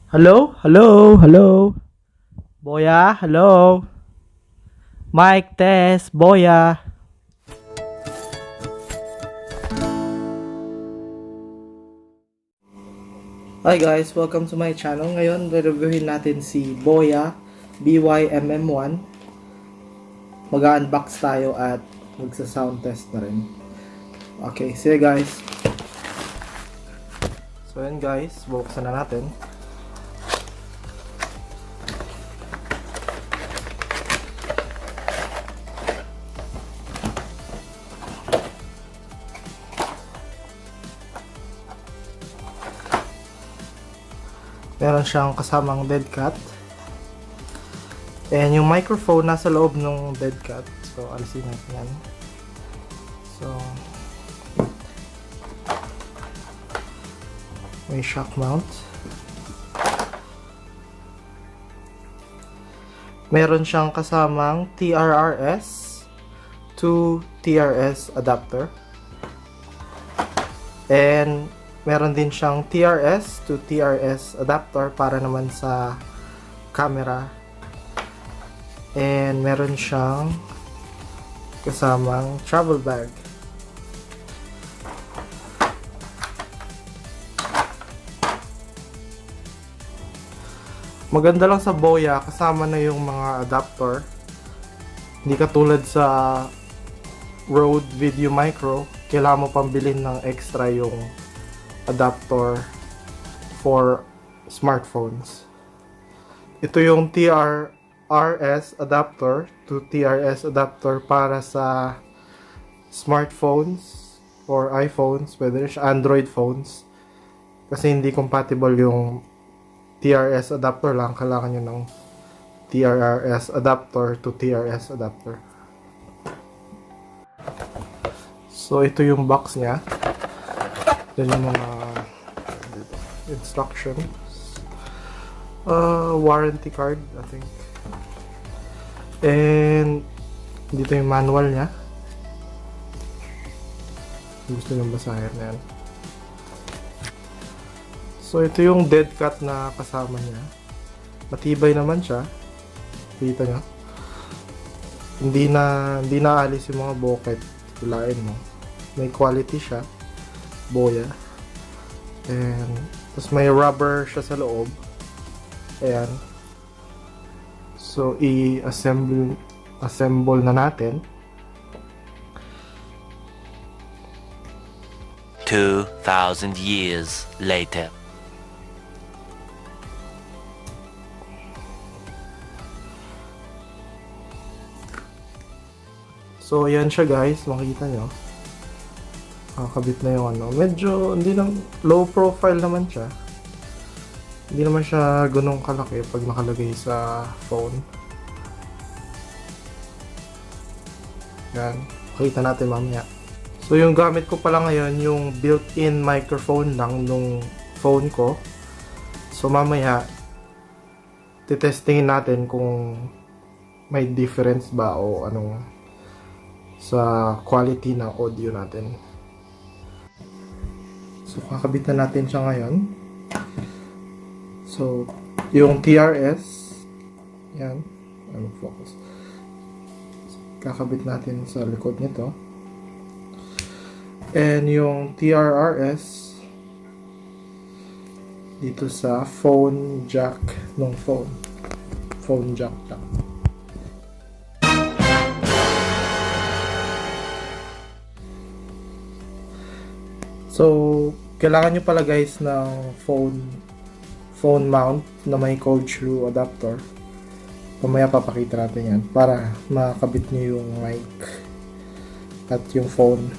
Hello? Hello? Hello? Boya? Hello? Mic test, Boya. Hi guys, welcome to my channel. Ngayon, re-reviewin natin si Boya By-MM1. Mag-unbox tayo at magsa-sound test na rin. Okay, see you guys. So yun guys, buksan na natin. Meron siyang kasamang dead cat. And yung microphone nasa loob ng dead cat. So, alisin natin yan. So, may shock mount. Meron siyang kasamang TRRS to TRS adapter. And meron din siyang TRS to TRS adapter para naman sa camera. And meron siyang kasamang travel bag. Maganda lang sa Boya, kasama na yung mga adapter. Hindi katulad sa Rode Video Micro, kailangan mo pang bilhin ng extra yung adapter for smartphones. Ito yung TRRS adapter to TRS adapter para sa smartphones or iPhones, whether it's Android phones. Kasi hindi compatible yung TRS adapter lang, kailangan nyo ng TRRS adapter to TRS adapter. So ito yung box niya. Yan yung mga instructions. Warranty card, I think. And dito yung manual niya. Gusto nyo basahin na yan. So ito yung dead cat na kasama niya. Matibay naman siya. Kita nyo. Hindi na alis yung mga bucket. Hilain mo. May quality siya. Boya. And tapos may rubber siya sa loob. Ayan. So i-assemble na natin. 2,000 years later. So ayan siya guys, makita nyo. Kabit na yung ano. Medyo hindi lang low profile naman siya. Hindi naman siya ganun kalaki pag nakalagay sa phone. Yan. Makita natin mamaya. So yung gamit ko pala ngayon, yung built-in microphone lang nung phone ko. So mamaya, titestingin natin kung may difference ba o anong sa quality ng audio natin. So kakabit na natin siya ngayon. So yung TRS, yan, focus. So, kakabit natin sa likod nito. And yung TRRS dito sa phone jack ng phone. Phone jack lang. So, kailangan nyo pala guys ng phone mount na may cold screw adapter. Mamaya papakita natin yan para makakabit nyo yung mic at yung phone.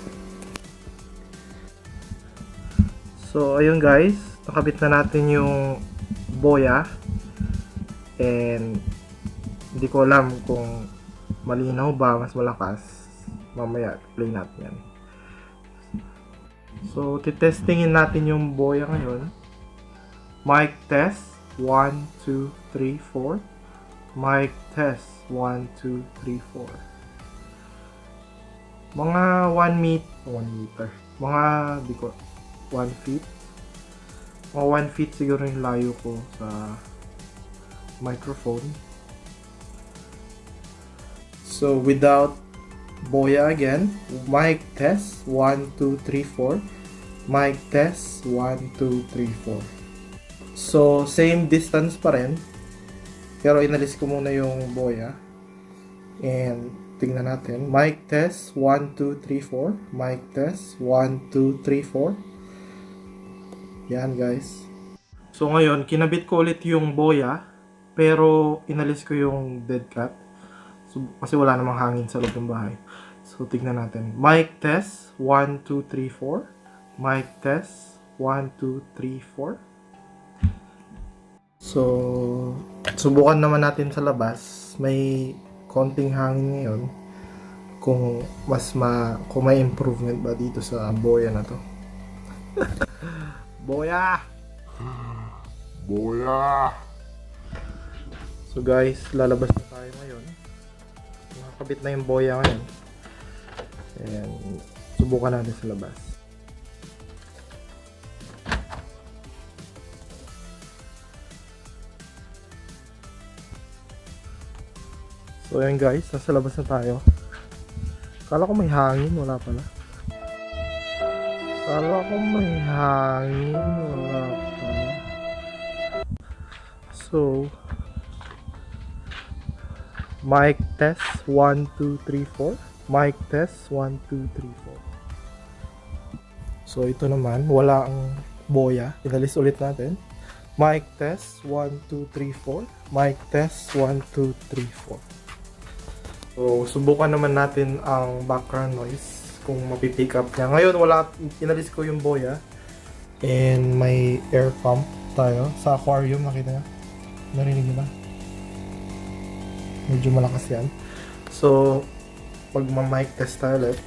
So, ayun guys, nakabit na natin yung Boya. And hindi ko alam kung malinaw ba, mas malakas. Mamaya play natin yan. So, titestingin natin yung Boya ngayon. Mic test 1, 2, 3, 4. Mic test 1, 2, 3, 4. Mga 1 meter. Mga 1 feet. Mga 1 feet siguro yung layo ko sa microphone. So without Boya again, mic test 1 2 3 4. Mic test 1 2 3 4. So same distance pa rin, pero inalis ko muna yung Boya. And tingnan natin. Mic test 1 2 3 4. Mic test 1 2 3 4. Yan guys. So ngayon, kinabit ko ulit yung Boya, pero inalis ko yung dead cat. So, kasi wala namang hangin sa loob ng bahay. So tignan natin. Mic test 1 2 3 4. Mic test 1 2 3 4. So subukan naman natin sa labas. May konting hangin ngayon. Kung may improvement ba dito sa Boya na to. Boya! Boya! So guys, lalabas na tayo ngayon. Nakakabit na yung Boya ngayon. Ayan, subukan natin sa labas. So ayan guys, nasa labas na tayo. Kala ko may hangin, wala pala. Kala ko may hangin, wala pala. So, mic test 1 2 3 4. Mic test 1 2 3 4. So ito naman, wala ang Boya. Inalis ulit natin. Mic test 1 2 3 4. Mic test 1 2 3 4. So subukan naman natin ang background noise kung mapipick up niya. Ngayon wala, inalis ko yung Boya. And may air pump tayo sa aquarium, nakita niyo? Narinig niyo ba? Medyo malakas yan. So magma-mic test tayo ulit.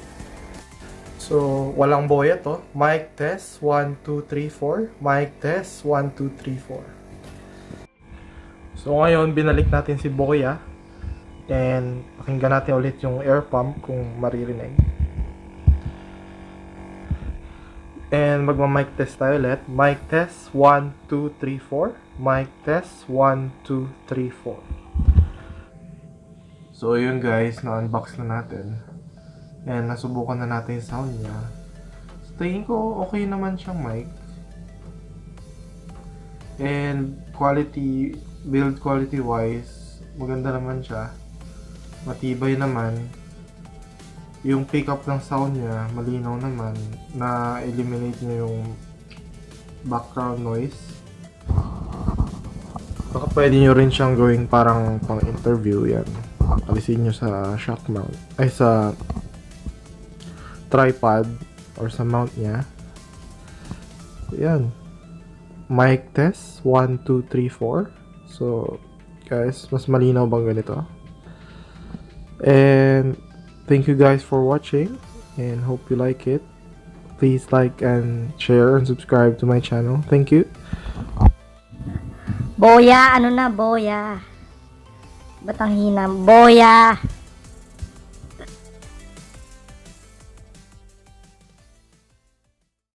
So walang Boya to. Mic test 1 2 3 4. Mic test 1 2 3 4. So ngayon binalik natin si Boya. And pakinggan natin ulit yung air pump kung maririnig. And magma-mic test tayo ulit. Mic test 1 2 3 4. Mic test 1 2 3 4. So yun guys, na-unbox na natin. And nasubukan na natin yung sound niya. So tingin ko okay naman siyang mic. And build quality wise, maganda naman siya. Matibay naman. Yung pickup ng sound niya, malinaw naman. Na-eliminate niya yung background noise. Baka pwede nyo rin siyang gawing parang pang-interview yan. Alisin nyo sa shock mount. Ay, sa tripod or sa mount niya. Yan. Mic test 1 2 3 4. So, guys, mas malinaw bang ganito? And thank you guys for watching and hope you like it. Please like and share and subscribe to my channel. Thank you. Boya, ano na, Boya? Ba't ang hina? Boya!